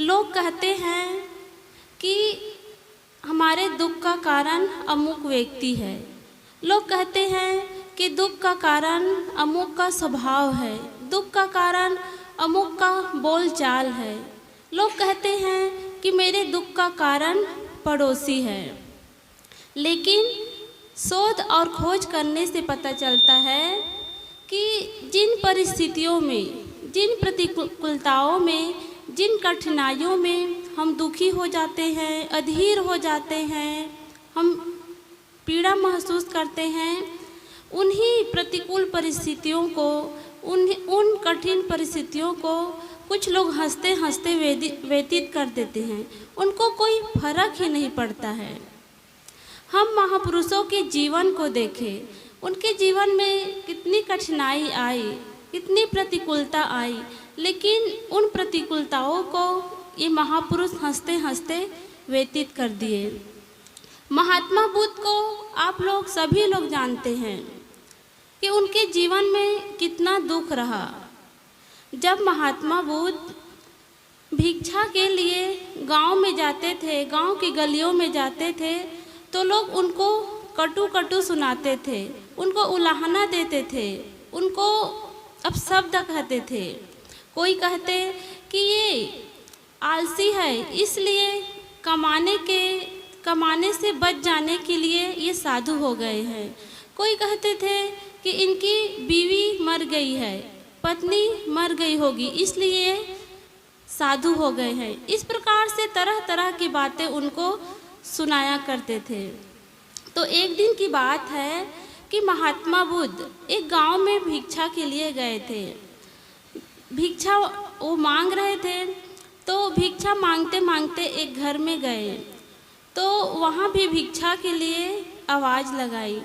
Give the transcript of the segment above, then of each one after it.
लोग कहते हैं कि हमारे दुख का कारण अमुक व्यक्ति है। लोग कहते हैं कि दुख का कारण अमुक का स्वभाव है, दुख का कारण अमुक का बोलचाल है। लोग कहते हैं कि मेरे दुख का कारण पड़ोसी है। लेकिन शोध और खोज करने से पता चलता है कि जिन परिस्थितियों में, जिन प्रतिकूलताओं में, जिन कठिनाइयों में हम दुखी हो जाते हैं, अधीर हो जाते हैं, हम पीड़ा महसूस करते हैं, उन्हीं प्रतिकूल परिस्थितियों को, उन कठिन परिस्थितियों को कुछ लोग हंसते हंसते व्यतीत कर देते हैं। उनको कोई फर्क ही नहीं पड़ता है। हम महापुरुषों के जीवन को देखें, उनके जीवन में कितनी कठिनाई आई, कितनी प्रतिकूलता आई, लेकिन उन प्रतिकूलताओं को ये महापुरुष हंसते हंसते व्यतीत कर दिए। महात्मा बुद्ध को आप लोग सभी लोग जानते हैं कि उनके जीवन में कितना दुख रहा। जब महात्मा बुद्ध भिक्षा के लिए गांव में जाते थे, गांव की गलियों में जाते थे, तो लोग उनको कटु कटु सुनाते थे, उनको उलाहना देते थे, उनको अपशब्द कहते थे। कोई कहते कि ये आलसी है, इसलिए कमाने से बच जाने के लिए ये साधु हो गए हैं। कोई कहते थे कि इनकी बीवी मर गई है, पत्नी मर गई होगी, इसलिए साधु हो गए हैं। इस प्रकार से तरह तरह की बातें उनको सुनाया करते थे। तो एक दिन की बात है कि महात्मा बुद्ध एक गांव में भिक्षा के लिए गए थे। भिक्षा वो मांग रहे थे, तो भिक्षा मांगते मांगते एक घर में गए, तो वहाँ भी भिक्षा के लिए आवाज़ लगाई।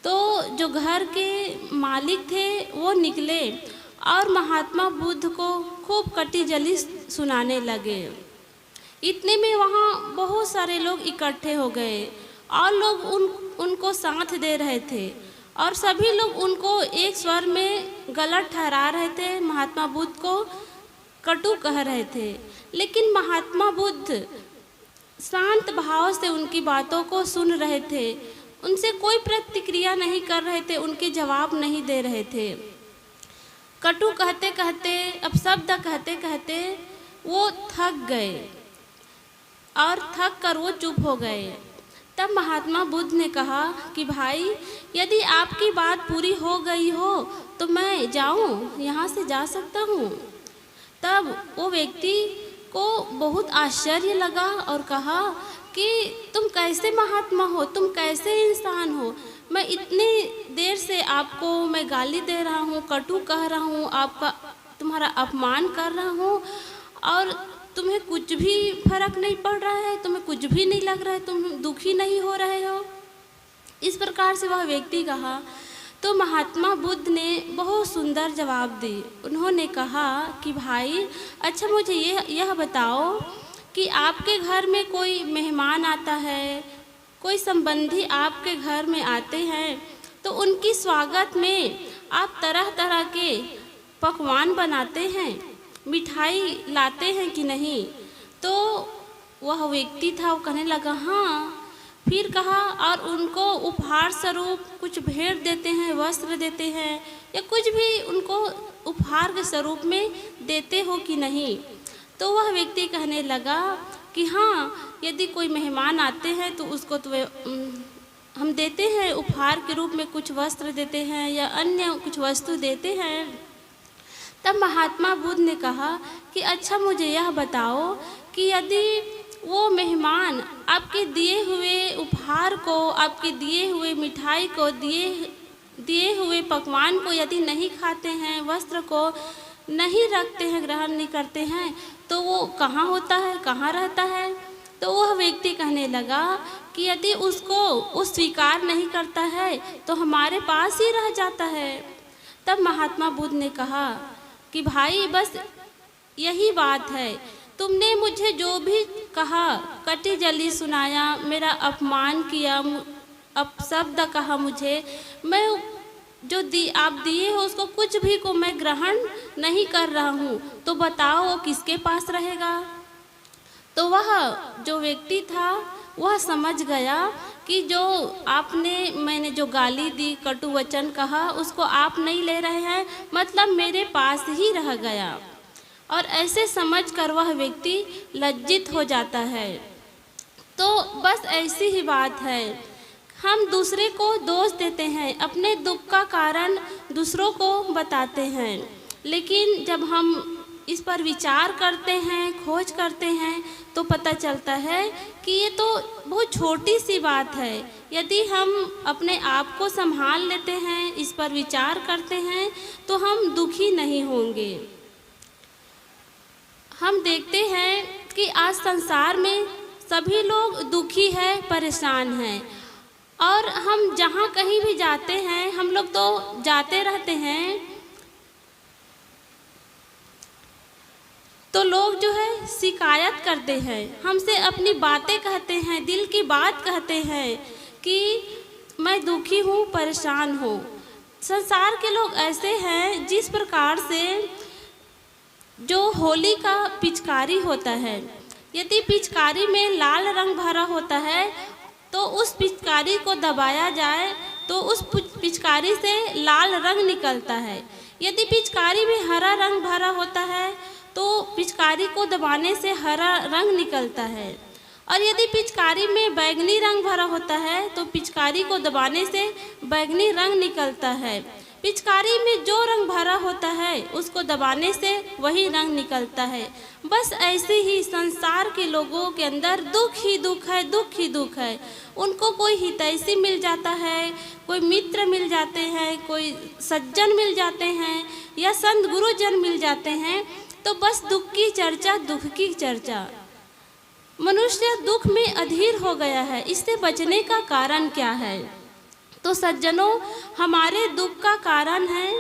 तो जो घर के मालिक थे वो निकले और महात्मा बुद्ध को खूब कटी जली सुनाने लगे। इतने में वहाँ बहुत सारे लोग इकट्ठे हो गए और लोग उनको साथ दे रहे थे और सभी लोग उनको एक स्वर में गलत ठहरा रहे थे, महात्मा बुद्ध को कटु कह रहे थे। लेकिन महात्मा बुद्ध शांत भाव से उनकी बातों को सुन रहे थे, उनसे कोई प्रतिक्रिया नहीं कर रहे थे, उनके जवाब नहीं दे रहे थे। कटु कहते कहते, अपशब्द कहते कहते वो थक गए और थक कर वो चुप हो गए। तब महात्मा बुद्ध ने कहा कि भाई, यदि आपकी बात पूरी हो गई हो तो मैं जाऊं, यहाँ से जा सकता हूँ। तब वो व्यक्ति को बहुत आश्चर्य लगा और कहा कि तुम कैसे महात्मा हो, तुम कैसे इंसान हो? मैं इतनी देर से आपको मैं गाली दे रहा हूँ, कटु कह रहा हूँ, तुम्हारा अपमान कर रहा हूँ और तुम्हें कुछ भी फर्क नहीं पड़ रहा है, तुम्हें कुछ भी नहीं लग रहा है, तुम दुखी नहीं हो रहे हो। इस प्रकार से वह व्यक्ति कहा। तो महात्मा बुद्ध ने बहुत सुंदर जवाब दी। उन्होंने कहा कि भाई, अच्छा मुझे यह बताओ कि आपके घर में कोई मेहमान आता है, कोई संबंधी आपके घर में आते हैं, तो उनकी स्वागत में आप तरह तरह के पकवान बनाते हैं, मिठाई लाते हैं कि नहीं? तो वह व्यक्ति था, वो कहने लगा हाँ। फिर कहा, और उनको उपहार स्वरूप कुछ भेंट देते हैं, वस्त्र देते हैं या कुछ भी उनको उपहार के स्वरूप में देते हो कि नहीं? तो वह व्यक्ति कहने लगा कि हाँ, यदि कोई मेहमान आते हैं तो उसको तो हम देते हैं, उपहार के रूप में कुछ वस्त्र देते हैं या अन्य कुछ वस्तु देते हैं। तब महात्मा बुद्ध ने कहा कि अच्छा मुझे यह बताओ कि यदि वो मेहमान आपके दिए हुए उपहार को, आपके दिए हुए मिठाई को, दिए हुए पकवान को यदि नहीं खाते हैं, वस्त्र को नहीं रखते हैं, ग्रहण नहीं करते हैं, तो वो कहाँ होता है, कहाँ रहता है? तो वह व्यक्ति कहने लगा कि यदि उसको स्वीकार नहीं करता है तो हमारे पास ही रह जाता है। तब महात्मा बुद्ध ने कहा कि भाई, बस यही बात है, तुमने मुझे जो भी कहा, कटी जली सुनाया, मेरा अपमान किया, अपशब्द कहा मुझे, मैं जो आप दिए हो उसको कुछ भी को मैं ग्रहण नहीं कर रहा हूँ, तो बताओ वो किसके पास रहेगा? तो वह जो व्यक्ति था वह समझ गया कि जो मैंने जो गाली दी, कटु वचन कहा, उसको आप नहीं ले रहे हैं, मतलब मेरे पास ही रह गया। और ऐसे समझकर वह व्यक्ति लज्जित हो जाता है। तो बस ऐसी ही बात है, हम दूसरे को दोष देते हैं, अपने दुख का कारण दूसरों को बताते हैं, लेकिन जब हम इस पर विचार करते हैं, खोज करते हैं, तो पता चलता है कि ये तो बहुत छोटी सी बात है। यदि हम अपने आप को संभाल लेते हैं, इस पर विचार करते हैं, तो हम दुखी नहीं होंगे। हम देखते हैं कि आज संसार में सभी लोग दुखी है, परेशान हैं, और हम जहाँ कहीं भी जाते हैं, हम लोग तो जाते रहते हैं, तो लोग जो है शिकायत करते हैं, हमसे अपनी बातें कहते हैं, दिल की बात कहते हैं कि मैं दुखी हूँ, परेशान हूँ। संसार के लोग ऐसे हैं, जिस प्रकार से जो होली का पिचकारी होता है, यदि पिचकारी में लाल रंग भरा होता है तो उस पिचकारी को दबाया जाए तो उस पिचकारी से लाल रंग निकलता है। यदि पिचकारी में हरा रंग भरा होता है तो पिचकारी को दबाने से हरा रंग निकलता है, और यदि पिचकारी में बैंगनी रंग भरा होता है तो पिचकारी को दबाने से बैंगनी रंग निकलता है। पिचकारी में जो रंग भरा होता है उसको दबाने से वही रंग निकलता है। बस ऐसे ही संसार के लोगों के अंदर दुख ही दुख है, दुख ही दुख है। उनको कोई हितैषी मिल जाता है, कोई मित्र मिल जाते हैं, कोई सज्जन मिल जाते हैं, या संत गुरुजन मिल जाते हैं, तो बस दुख की चर्चा, दुख की चर्चा। मनुष्य दुख में अधीर हो गया है। इससे बचने का कारण क्या है? तो सज्जनों, हमारे दुख का कारण है,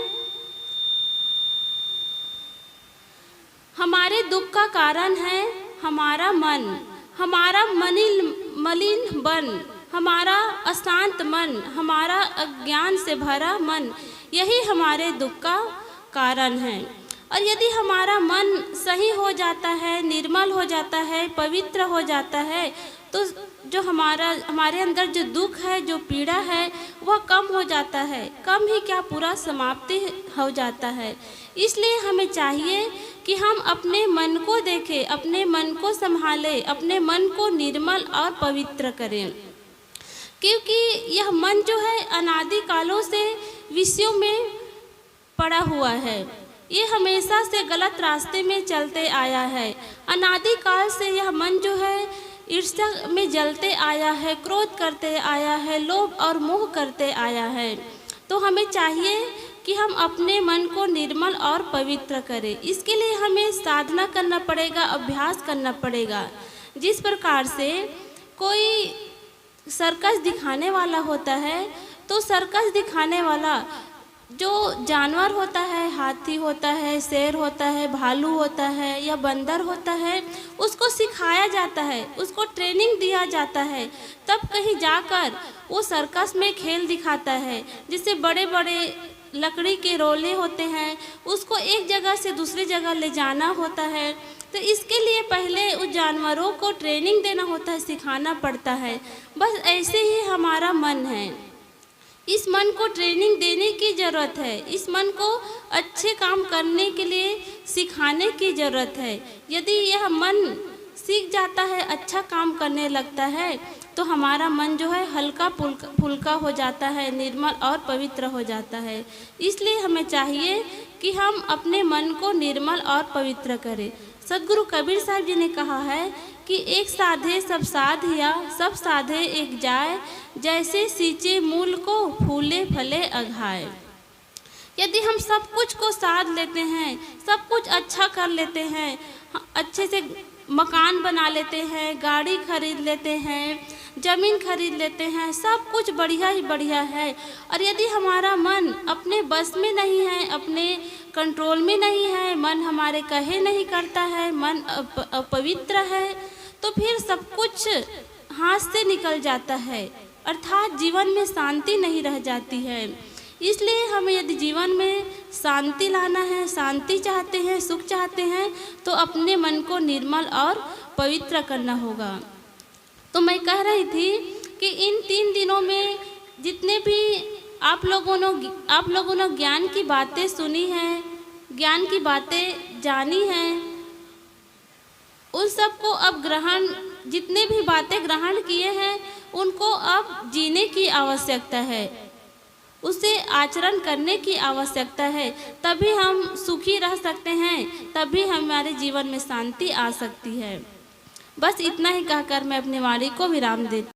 हमारे दुख का कारण है हमारा मन, हमारा मलिन मन, हमारा अशांत मन, हमारा अज्ञान से भरा मन, यही हमारे दुख का कारण है। और यदि हमारा मन सही हो जाता है, निर्मल हो जाता है, पवित्र हो जाता है, तो जो हमारे अंदर जो दुख है, जो पीड़ा है, वह कम हो जाता है। कम ही क्या, पूरा समाप्ति हो जाता है। इसलिए हमें चाहिए कि हम अपने मन को देखें, अपने मन को संभालें, अपने मन को निर्मल और पवित्र करें, क्योंकि यह मन जो है अनादि कालों से विषयों में पड़ा हुआ है। ये हमेशा से गलत रास्ते में चलते आया है। अनादि काल से यह मन जो है ईर्ष्या में जलते आया है, क्रोध करते आया है, लोभ और मोह करते आया है। तो हमें चाहिए कि हम अपने मन को निर्मल और पवित्र करें। इसके लिए हमें साधना करना पड़ेगा, अभ्यास करना पड़ेगा। जिस प्रकार से कोई सर्कस दिखाने वाला होता है, तो सर्कस दिखाने वाला जो जानवर होता है, हाथी होता है, शेर होता है, भालू होता है या बंदर होता है, उसको सिखाया जाता है, उसको ट्रेनिंग दिया जाता है, तब कहीं जाकर वो सर्कस में खेल दिखाता है। जिससे बड़े बड़े लकड़ी के रोले होते हैं, उसको एक जगह से दूसरी जगह ले जाना होता है। तो इसके लिए पहले उस जानवरों को ट्रेनिंग देना होता है, सिखाना पड़ता है। बस ऐसे ही हमारा मन है। इस मन को ट्रेनिंग देने की ज़रूरत है। इस मन को अच्छे काम करने के लिए सिखाने की ज़रूरत है। यदि यह मन सीख जाता है, अच्छा काम करने लगता है, तो हमारा मन जो है हल्का फुल्का हो जाता है, निर्मल और पवित्र हो जाता है। इसलिए हमें चाहिए कि हम अपने मन को निर्मल और पवित्र करें। सद्गुरु कबीर साहब जी ने कहा है कि एक साधे सब साधिया, सब साधे एक जाए, जैसे सींचे मूल को फूले फले अघाए। यदि हम सब कुछ को साध लेते हैं, सब कुछ अच्छा कर लेते हैं, अच्छे से मकान बना लेते हैं, गाड़ी खरीद लेते हैं, ज़मीन खरीद लेते हैं, सब कुछ बढ़िया ही बढ़िया है, और यदि हमारा मन अपने बस में नहीं है, अपने कंट्रोल में नहीं है, मन हमारे कहे नहीं करता है, मन अपवित्र है, तो फिर सब कुछ हाथ से निकल जाता है, अर्थात जीवन में शांति नहीं रह जाती है। इसलिए हमें यदि जीवन में शांति लाना है, शांति चाहते हैं, सुख चाहते हैं, तो अपने मन को निर्मल और पवित्र करना होगा। तो मैं कह रही थी कि इन 3 दिनों में जितने भी आप लोगों ने ज्ञान की बातें सुनी हैं, ज्ञान की बातें जानी हैं, उस सब को अब जितने भी बातें ग्रहण किए हैं उनको अब जीने की आवश्यकता है, उसे आचरण करने की आवश्यकता है। तभी हम सुखी रह सकते हैं, तभी हमारे जीवन में शांति आ सकती है। बस इतना ही कहकर मैं अपनी वाणी को विराम देती हूँ।